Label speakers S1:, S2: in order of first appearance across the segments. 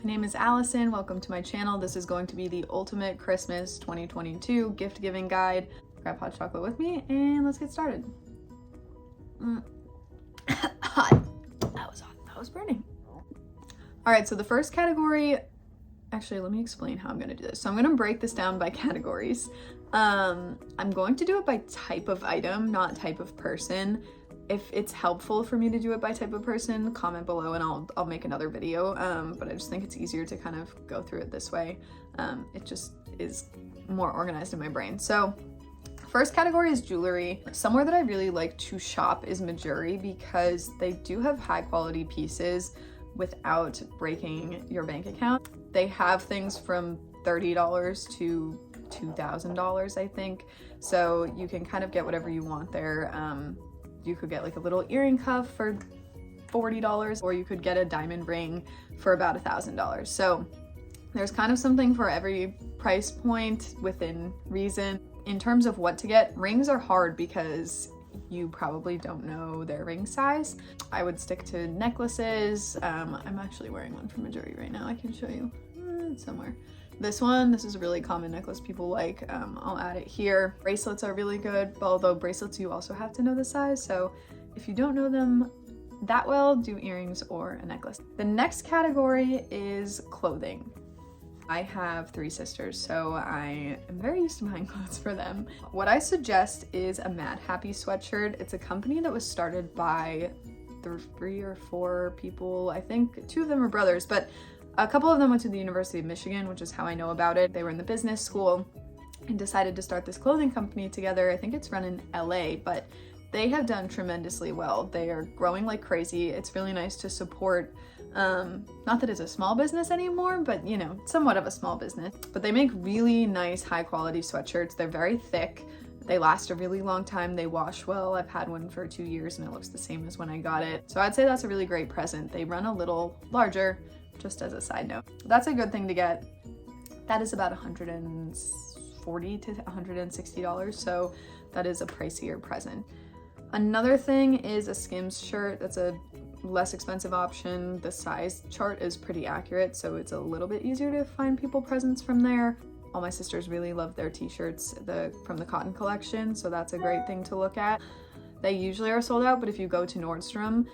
S1: name is Allison. Welcome to my channel. This is going to be the ultimate Christmas 2022 gift giving guide. Grab hot chocolate with me and let's get started. Hot. That was hot. That was burning. All right, so the first category, actually, let me explain how I'm going to do this. So I'm going to break this down by categories. I'm going to do it by type of item, not type of person. If it's helpful for me to do it by type of person, comment below and I'll make another video. But I just think it's easier to kind of go through it this way. It just is more organized in my brain. So first category is jewelry. Somewhere that I really like to shop is Majuri because they do have high quality pieces without breaking your bank account. They have things from $30 to $2,000, I think. So you can kind of get whatever you want there. You could get like a little earring cuff for $40, or you could get a diamond ring for about $1,000. So there's kind of something for every price point within reason. In terms of what to get, rings are hard because you probably don't know their ring size. I would stick to necklaces. I'm actually wearing one from Majuri right now. I can show you somewhere. This is a really common necklace people like. I'll add it here. Bracelets are really good, although bracelets you also have to know the size. So if you don't know them that well, do earrings or a necklace. The next category is clothing. I have 3 sisters, so I am very used to buying clothes for them. What I suggest is a Mad Happy sweatshirt. It's a company that was started by 3 or 4 people. I think 2 of them are brothers, but a couple of them went to the University of Michigan, which is how I know about it. They were in the business school and decided to start this clothing company together. I think it's run in LA, but they have done tremendously well. They are growing like crazy. It's really nice to support, not that it's a small business anymore, but you know, somewhat of a small business. But they make really nice, high quality sweatshirts. They're very thick. They last a really long time. They wash well. I've had one for 2 years and it looks the same as when I got it. So I'd say that's a really great present. They run a little larger, just as a side note. That's a good thing to get. That is about $140 to $160, so that is a pricier present. Another thing is a Skims shirt. That's a less expensive option. The size chart is pretty accurate, so it's a little bit easier to find people presents from there. All my sisters really love their t-shirts from the cotton collection, so that's a great thing to look at. They usually are sold out, but if you go to Nordstrom,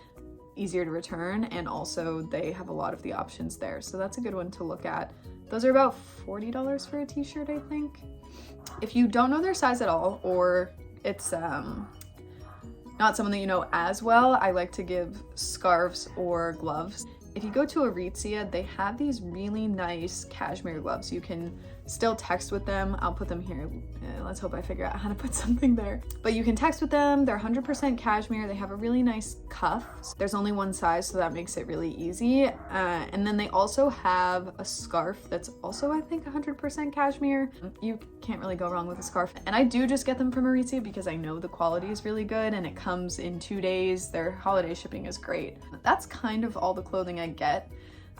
S1: easier to return, and also they have a lot of the options there, so that's a good one to look at. Those are about $40 for a t-shirt, I think. If you don't know their size at all, or it's not someone that you know as well, I like to give scarves or gloves. If you go to Aritzia, they have these really nice cashmere gloves. You can still text with them. I'll put them here. Let's hope I figure out how to put something there. But you can text with them. They're 100% cashmere. They have a really nice cuff. There's only one size, so that makes it really easy. And then they also have a scarf that's also, I think, 100% cashmere. You can't really go wrong with a scarf. And I do just get them from Aritzia because I know the quality is really good and it comes in 2 days. Their holiday shipping is great. That's kind of all the clothing I get.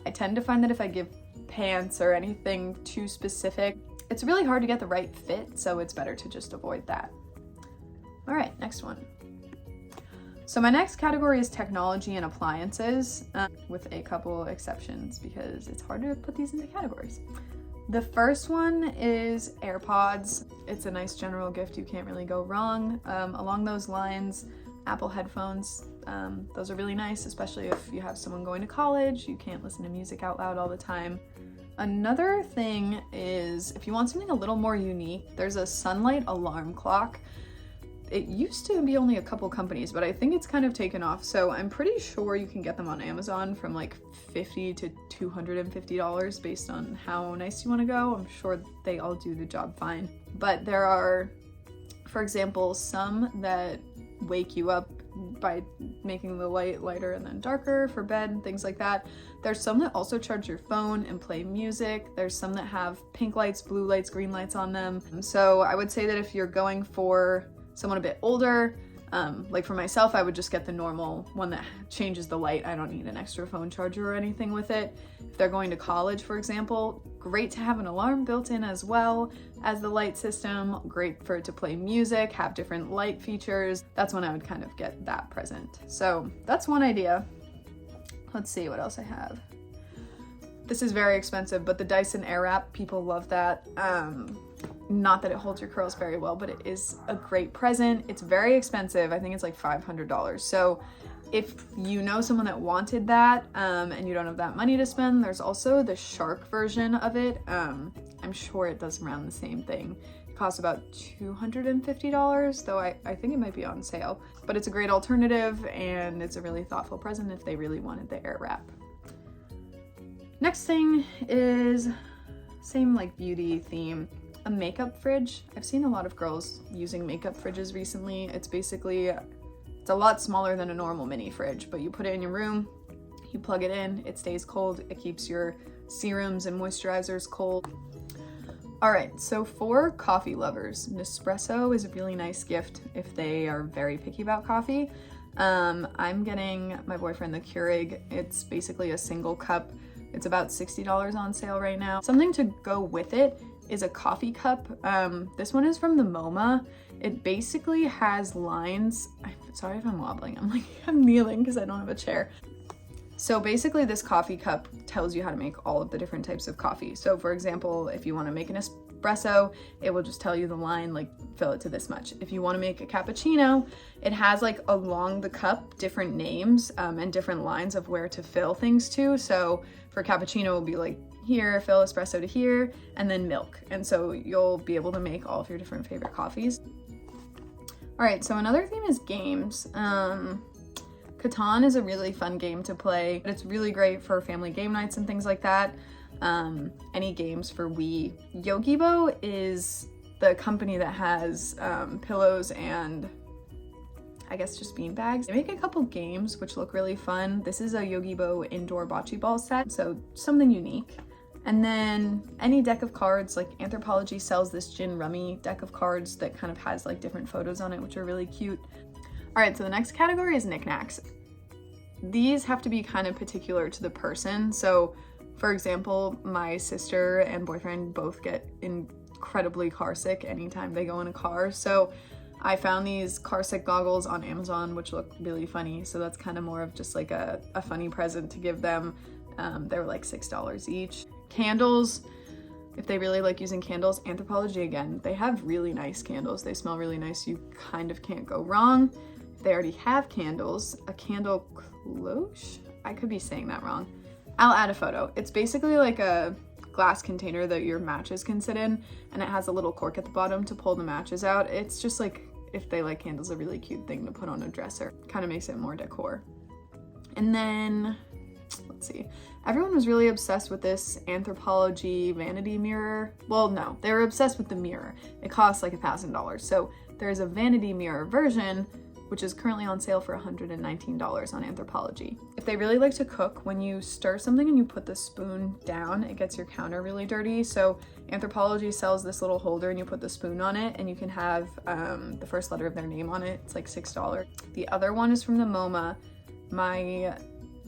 S1: I tend to find that if I give pants or anything too specific, it's really hard to get the right fit, so it's better to just avoid that. All right, next one. So my next category is technology and appliances, with a couple exceptions because it's hard to put these into categories. The first one is AirPods. It's a nice general gift. You can't really go wrong. Along those lines, Apple headphones. Those are really nice, especially if you have someone going to college. You can't listen to music out loud all the time. Another thing is, if you want something a little more unique, there's a sunlight alarm clock. It used to be only a couple companies, but I think it's kind of taken off. So I'm pretty sure you can get them on Amazon from like $50 to $250 based on how nice you want to go. I'm sure they all do the job fine. But there are, for example, some that wake you up by making the light lighter and then darker for bed, things like that. There's some that also charge your phone and play music. There's some that have pink lights, blue lights, green lights on them. So I would say that if you're going for someone a bit older, like for myself, I would just get the normal one that changes the light. I don't need an extra phone charger or anything with it. If they're going to college, for example, great to have an alarm built in as well as the light system. Great for it to play music, have different light features. That's when I would kind of get that present. So that's one idea. Let's see what else I have. This is very expensive, but the Dyson Airwrap, people love that. Not that it holds your curls very well, but it is a great present. It's very expensive. I think it's like $500. So if you know someone that wanted that and you don't have that money to spend, there's also the shark version of it. I'm sure it does around the same thing. It costs about $250, though I think it might be on sale. But it's a great alternative, and it's a really thoughtful present if they really wanted the Airwrap. Next thing is same like beauty theme, a makeup fridge. I've seen a lot of girls using makeup fridges recently. It's a lot smaller than a normal mini fridge, but you put it in your room, you plug it in, it stays cold, it keeps your serums and moisturizers cold. All right, so for coffee lovers, Nespresso is a really nice gift if they are very picky about coffee. I'm getting my boyfriend the Keurig. It's basically a single cup. It's about $60 on sale right now. Something to go with it is a coffee cup. This one is from the MoMA. It basically has lines. I'm sorry if I'm wobbling. I'm kneeling because I don't have a chair. So basically this coffee cup tells you how to make all of the different types of coffee. So for example, if you want to make an espresso, it will just tell you the line, like fill it to this much. If you want to make a cappuccino, it has like along the cup different names and different lines of where to fill things to. So for cappuccino, it'll be like here, fill espresso to here, and then milk. And so you'll be able to make all of your different favorite coffees. All right, so another theme is games. Catan is a really fun game to play. It's really great for family game nights and things like that. Any games for Wii. Yogibo is the company that has pillows and I guess just bean bags. They make a couple games which look really fun. This is a Yogibo indoor bocce ball set, so something unique. And then any deck of cards, like Anthropologie sells this gin rummy deck of cards that kind of has like different photos on it, which are really cute. All right, so the next category is knickknacks. These have to be kind of particular to the person. So for example, my sister and boyfriend both get incredibly car sick anytime they go in a car. So I found these car sick goggles on Amazon, which look really funny. So that's kind of more of just like a funny present to give them. They were like $6 each. Candles, if they really like using candles, Anthropologie again, they have really nice candles. They smell really nice. You kind of can't go wrong. If they already have candles, a candle cloche? I could be saying that wrong. I'll add a photo. It's basically like a glass container that your matches can sit in, and it has a little cork at the bottom to pull the matches out. It's just like, if they like candles, a really cute thing to put on a dresser. Kind of makes it more decor. And then, let's see. Everyone was really obsessed with this Anthropologie vanity mirror. Well, no, they were obsessed with the mirror. It costs like $1,000. So there's a vanity mirror version, which is currently on sale for $119 on Anthropologie. If they really like to cook, when you stir something and you put the spoon down, it gets your counter really dirty. So Anthropologie sells this little holder and you put the spoon on it and you can have the first letter of their name on it. It's like $6. The other one is from the MoMA. My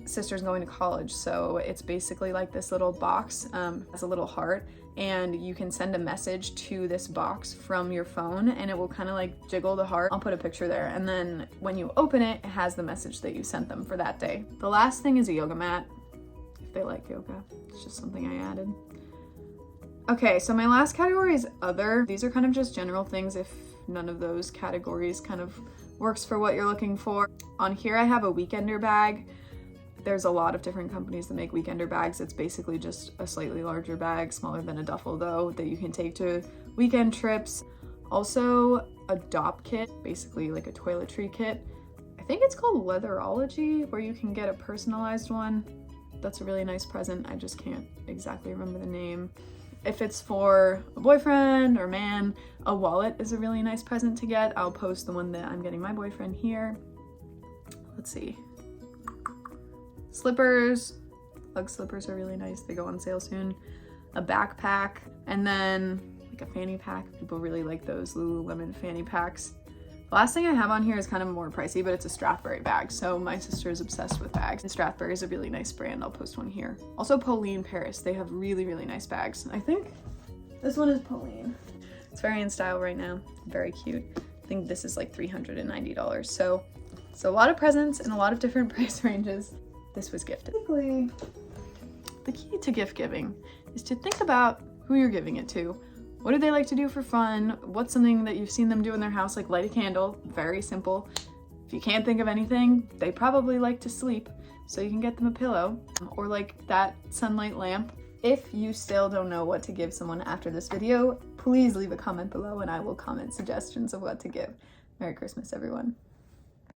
S1: sister's going to college, so it's basically like this little box, has a little heart, and you can send a message to this box from your phone and it will kind of like jiggle the heart. I'll put a picture there, and then when you open it, it has the message that you sent them for that day. The last thing is a yoga mat, if they like yoga. It's just something I added. Okay, so my last category is other. These are kind of just general things if none of those categories kind of works for what you're looking for. On here I have a weekender bag. There's a lot of different companies that make weekender bags. It's basically just a slightly larger bag, smaller than a duffel though, that you can take to weekend trips. Also a DOP kit, basically like a toiletry kit. I think it's called Leatherology, where you can get a personalized one. That's a really nice present. I just can't exactly remember the name. If it's for a boyfriend or man, a wallet is a really nice present to get. I'll post the one that I'm getting my boyfriend here. Let's see. Slippers, Ugg slippers are really nice. They go on sale soon. A backpack, and then like a fanny pack. People really like those Lululemon fanny packs. The last thing I have on here is kind of more pricey, but it's a Strathberry bag. So my sister is obsessed with bags. And Strathberry is a really nice brand. I'll post one here. Also Pauline Paris. They have really, really nice bags. I think this one is Pauline. It's very in style right now. Very cute. I think this is like $390. So it's a lot of presents and a lot of different price ranges. This was gifted. the key to gift giving is to think about who you're giving it to. What do they like to do for fun? What's something that you've seen them do in their house, like light a candle? Very simple. If you can't think of anything, they probably like to sleep, so you can get them a pillow or like that sunlight lamp. If you still don't know what to give someone after this video, please leave a comment below and I will comment suggestions of what to give. Merry Christmas, everyone.